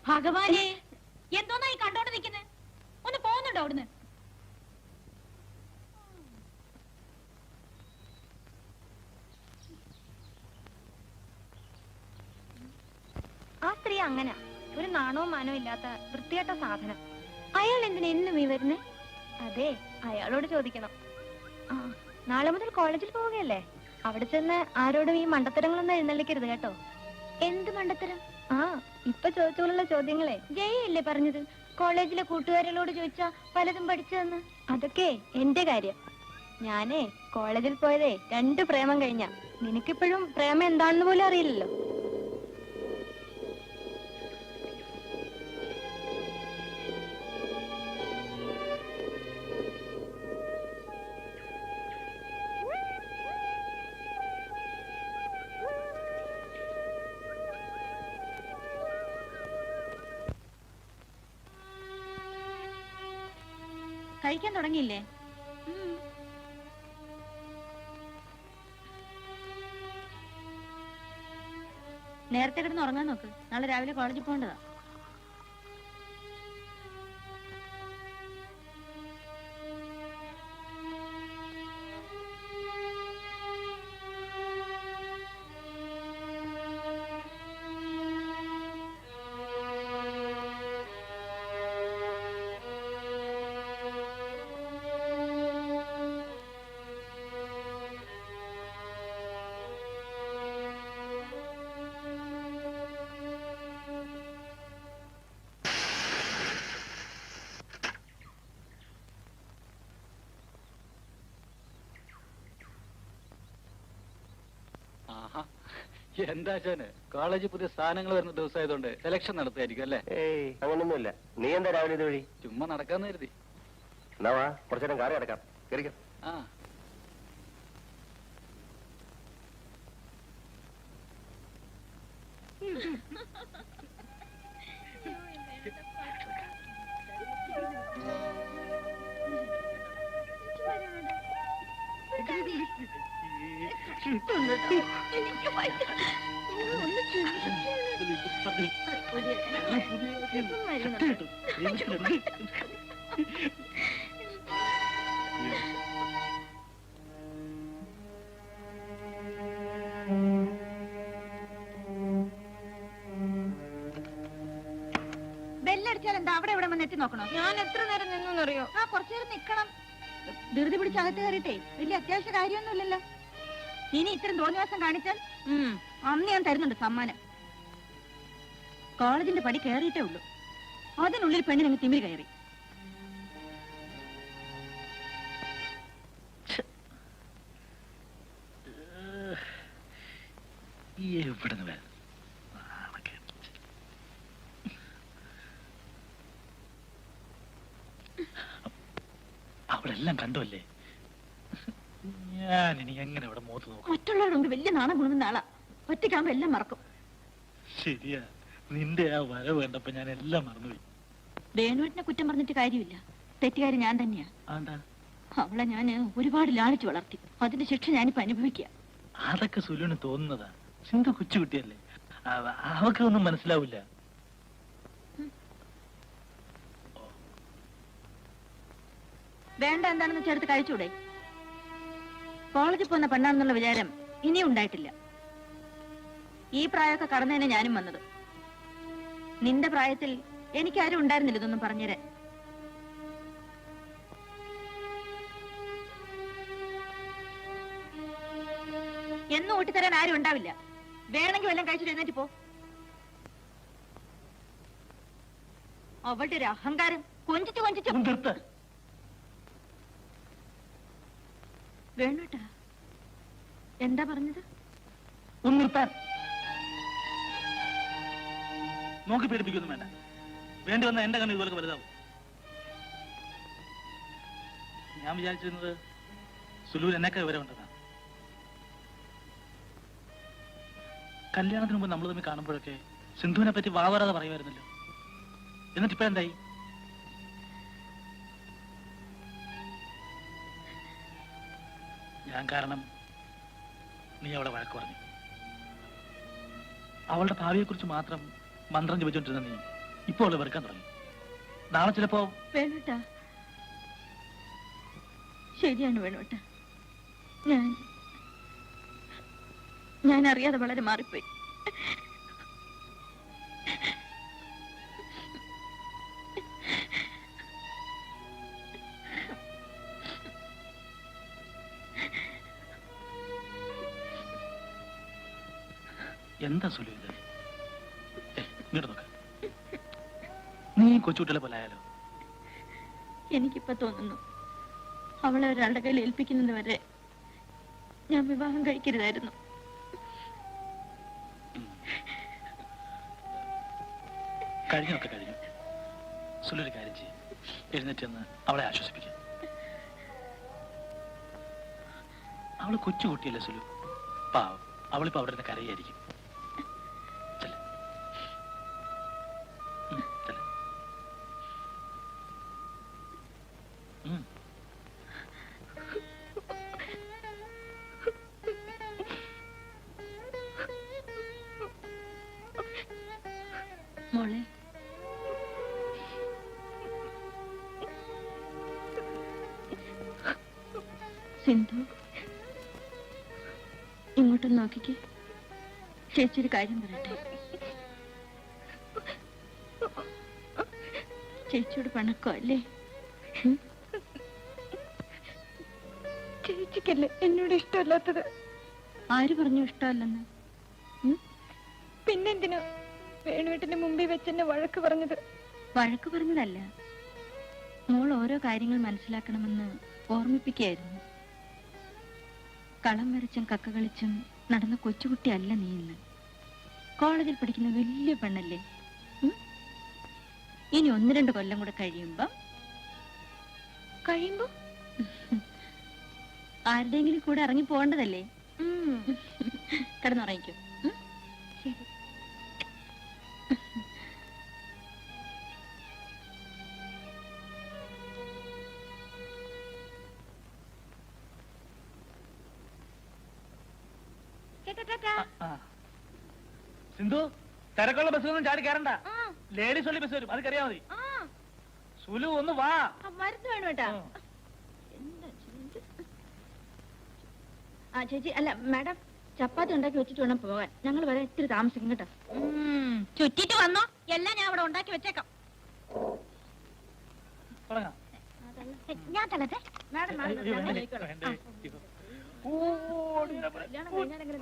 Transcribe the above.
ഭഗവാനെ, എന്തോന്നാ ഈ കണ്ടോണ്ട് നിൽക്കുന്നേ? ഒന്ന് പോകുന്നുണ്ടോ അവിടുന്ന്? ആ സ്ത്രീ അങ്ങനെ ഒരു നാണവും മാനവും ഇല്ലാത്ത വൃത്തികെട്ട സാധനം. അയാൾ എന്തിനാ എന്നും ഈ വരുന്നേ? അതെ, അയാളോട് ചോദിക്കണം. ആ, നാളെ മുതൽ കോളേജിൽ പോവുകയല്ലേ? അവിടെ ചെന്ന് ആരോടും ഈ മണ്ടത്തരങ്ങളൊന്നും എഴുന്നള്ളിക്കരുത് കേട്ടോ. എന്ത് മണ്ടത്തരം? ആ, ഇപ്പൊ ചോദിച്ചോളുള്ള ചോദ്യങ്ങളെ ജയല്ലേ പറഞ്ഞത്. കോളേജിലെ കൂട്ടുകാരികളോട് ചോദിച്ചാ പലതും പഠിച്ചതെന്ന്. അതൊക്കെ എന്റെ കാര്യം. ഞാനേ കോളേജിൽ പോയതേ 2 പ്രേമം കഴിഞ്ഞ. നിനക്കിപ്പോഴും പ്രേമം എന്താണെന്ന് പോലും അറിയില്ലല്ലോ. കഴിക്കാൻ തുടങ്ങിയില്ലേ? നേരത്തെ കിടന്ന് ഉറങ്ങാൻ നോക്ക്. നാളെ രാവിലെ കോളേജിൽ പോകേണ്ടതാ. എന്താ കോളേജിൽ പുതിയ സാധനങ്ങൾ വരുന്ന ദിവസമായതുകൊണ്ട് സെലക്ഷൻ നടത്തുമായിരിക്കും അല്ലേ? ഏയ്, അങ്ങനൊന്നുമില്ല. നീ എന്താ രാവിലെ ഇത് വഴി? ചുമ്മാ നടക്കാന്ന് കരുതി. എന്നാ വാ, കുറച്ചു നേരം കാറി അടക്കാം. കയറിക്കോ. ആ, ബെല്ലടിച്ചാൽ എന്താ അവിടെ ഇവിടെ വന്ന് എത്തി നോക്കണോ? ഞാൻ എത്ര നേരം നിന്നറിയോ? ആ, കുറച്ചു നേരം നിക്കണം. ധൃതി പിടിച്ച് അകത്ത് കയറിയിട്ടേ വലിയ അത്യാവശ്യ കാര്യമൊന്നുമില്ലല്ലോ. ഇനി ഇത്രയും തോന്നിവാസം കാണിച്ചാൽ അന്ന് ഞാൻ തരുന്നുണ്ട് സമ്മാനം. കോളേജിന്റെ പടി കയറിയിട്ടേ ഉള്ളൂ, അതിനുള്ളിൽ പെണ്ണിനങ്ങ് തിമിരി കയറി. അവളെല്ലാം കണ്ടുവല്ലേ? ഞാൻ ഇനി എങ്ങനെ അവിടെ മുഖത്ത് നോക്കും? മറ്റുള്ളവരുണ്ട് വലിയ നാണം കൊണ്ടുവന്ന ആളാ. ഒറ്റയ്ക്കാകുമ്പോ എല്ലാം മറക്കും. ശരിയാ, നിന്റെ ആ വരവ് കണ്ടപ്പോ ഞാൻ എല്ലാം മറന്നുപോയി. വേണുവിനെ കുറ്റം പറഞ്ഞിട്ട് കാര്യമില്ല, തെറ്റുകാരി ഞാൻ തന്നെയാ. ആണ്ടാ, അവളെ ഞാൻ ഒരുപാട് ലാളിച്ചു വളർത്തി. അതിന്റെ ശിക്ഷ ഞാനിപ്പോ അനുഭവിക്കുക. അതൊക്കെ സുലുവിന് തോന്നുന്നതാ. സിന്ധു കൊച്ചുകുട്ടിയല്ലേ, അവക്കൊന്നും മനസ്സിലാവില്ല. വേണ്ട എന്താണെന്ന് ചേർത്ത് കഴിച്ചൂടെ? കോളേജിൽ പോകുന്ന പെണ്ണാണെന്നുള്ള വിചാരം ഇനിയും ഉണ്ടായിട്ടില്ല. ഈ പ്രായമൊക്കെ കടന്നതിനെ ഞാനും വന്നത്. നിന്റെ പ്രായത്തിൽ എനിക്കാരും ഉണ്ടായിരുന്നില്ല ഇതൊന്നും പറഞ്ഞുതരാൻ. എന്നും ഊട്ടിത്തരാൻ ആരും ഉണ്ടാവില്ല. വേണമെങ്കിൽ വല്ലതും കഴിച്ചിട്ട് എഴുന്നേറ്റ് പോ. അവളുടെ ഒരു അഹങ്കാരം കൊഞ്ചിച്ചു കൊഞ്ചിച്ചു. വേണോട്ടാ, എന്താ പറഞ്ഞത്? ഒന്ന് നിർത്താൻ. നോക്കി പേടിപ്പിക്കൊന്നും വേണ്ട. വേണ്ടി വന്ന എന്റെ കണ്ണ് ഇതുപോലെ വലുതാവും. ഞാൻ വിചാരിച്ചിരുന്നത് സുലൂർ എന്നൊക്കെ വിവരമുണ്ടെന്നാണ്. കല്യാണത്തിന് മുമ്പ് നമ്മൾ തമ്മിൽ കാണുമ്പോഴൊക്കെ സിന്ധുവിനെ പറ്റി വാവരാതെ പറയുമായിരുന്നല്ലോ. എന്നിട്ട് ഇപ്പൊ എന്തായി? ഞാൻ കാരണം നീ അവളെ വഴക്ക് പറഞ്ഞു. അവളുടെ ഭാവിയെക്കുറിച്ച് മാത്രം മന്ത്രം ജപിച്ചോണ്ടിരുന്ന നീ ഇപ്പൊ അവള് വെറുക്കാൻ തുടങ്ങി. നാളെ ചിലപ്പോ വേണുട്ടാ, ശരിയാണ് വേണുട്ടാ. ഞാൻ അറിയാതെ വളരെ മാറിപ്പോയി. എന്താ സുലു ഇത്? ഇങ്ങോട്ട് നോക്ക. നീ കൊച്ചുകുട്ടികളെ പോലെ ആയാലോ? എനിക്കിപ്പോ തോന്നുന്നു അവളെ ഒരാളുടെ കയ്യിൽ ഏൽപ്പിക്കുന്നത് വരെ ഞാൻ വിവാഹം കഴിക്കരുതായിരുന്നു. കഴിഞ്ഞൊക്കെ കഴിഞ്ഞു. സുലു ഒരു കാര്യം ചെയ്യും, എഴുന്നേറ്റെന്ന് അവളെ ആശ്വസിപ്പിക്കാം. അവള് കൊച്ചുകുട്ടിയല്ലേ സുലു, പാവം. അവളിപ്പോ അവിടെ നിന്ന് കരയായിരിക്കും. ചെല്ല്. ചെല്ല്. മോളെ, സിന്ധു, ഇങ്ങോട്ടൊന്ന് നോക്കിക്കേ. ചേച്ചി ഒരു കാര്യം പറയട്ടെ. ചേച്ചിയോട് പണക്കോ അല്ലേ? ചേച്ചിക്കല്ലേ എന്നോട് ഇഷ്ടമല്ലാത്തത്? ആര് പറഞ്ഞു ഇഷ്ടമല്ലെന്ന്? പിന്നെന്തിനാ വേണുവേട്ടന്റെ മുമ്പിൽ വെച്ചെന്നെ വഴക്ക് പറഞ്ഞത്? വഴക്ക് പറഞ്ഞതല്ല, മോൾ ഓരോ കാര്യങ്ങൾ മനസ്സിലാക്കണമെന്ന് ഓർമ്മിപ്പിക്കുകയായിരുന്നു. കളം വരച്ചും കക്ക കളിച്ചും നടന്ന കൊച്ചുകുട്ടിയല്ല നീ ഇന്ന്. കോളേജിൽ പഠിക്കുന്ന വലിയ പെണ്ണല്ലേ. ഇനി 1-2 കൊല്ലം കൂടെ കഴിയുമ്പോ ആരുടെയെങ്കിലും കൂടെ ഇറങ്ങി പോകേണ്ടതല്ലേ. കിടന്നുറങ്ങിക്കോ. സിന്ധു, തിരക്കുള്ള ബസ്സൊന്നും ചാടി കയറണ്ട. ലേഡീസ് ഒള്ളി ബസ് വരും, അത് കറിയാ മതി. സുലു ഒന്ന് വാ. മരുന്ന് വേണം കേട്ടാ. ആ ചേച്ചി, അല്ല മാഡം, ചപ്പാത്തി ഉണ്ടാക്കി വെച്ചിട്ട് വേണം പോകാൻ. ഞങ്ങൾ വരെ ഇത്തിരി താമസിക്കും കേട്ടോ. ചുറ്റിട്ട് വന്നോ, എല്ലാം ഞാൻ അവിടെ ഉണ്ടാക്കി വെച്ചേക്കാം. തുടങ്ങാം. ഞാൻ തലത്തെ മാഡം വേണ്ടേ, വേണ്ടേ. ഓ, കല്യാണം കഴിഞ്ഞാലെങ്കിലും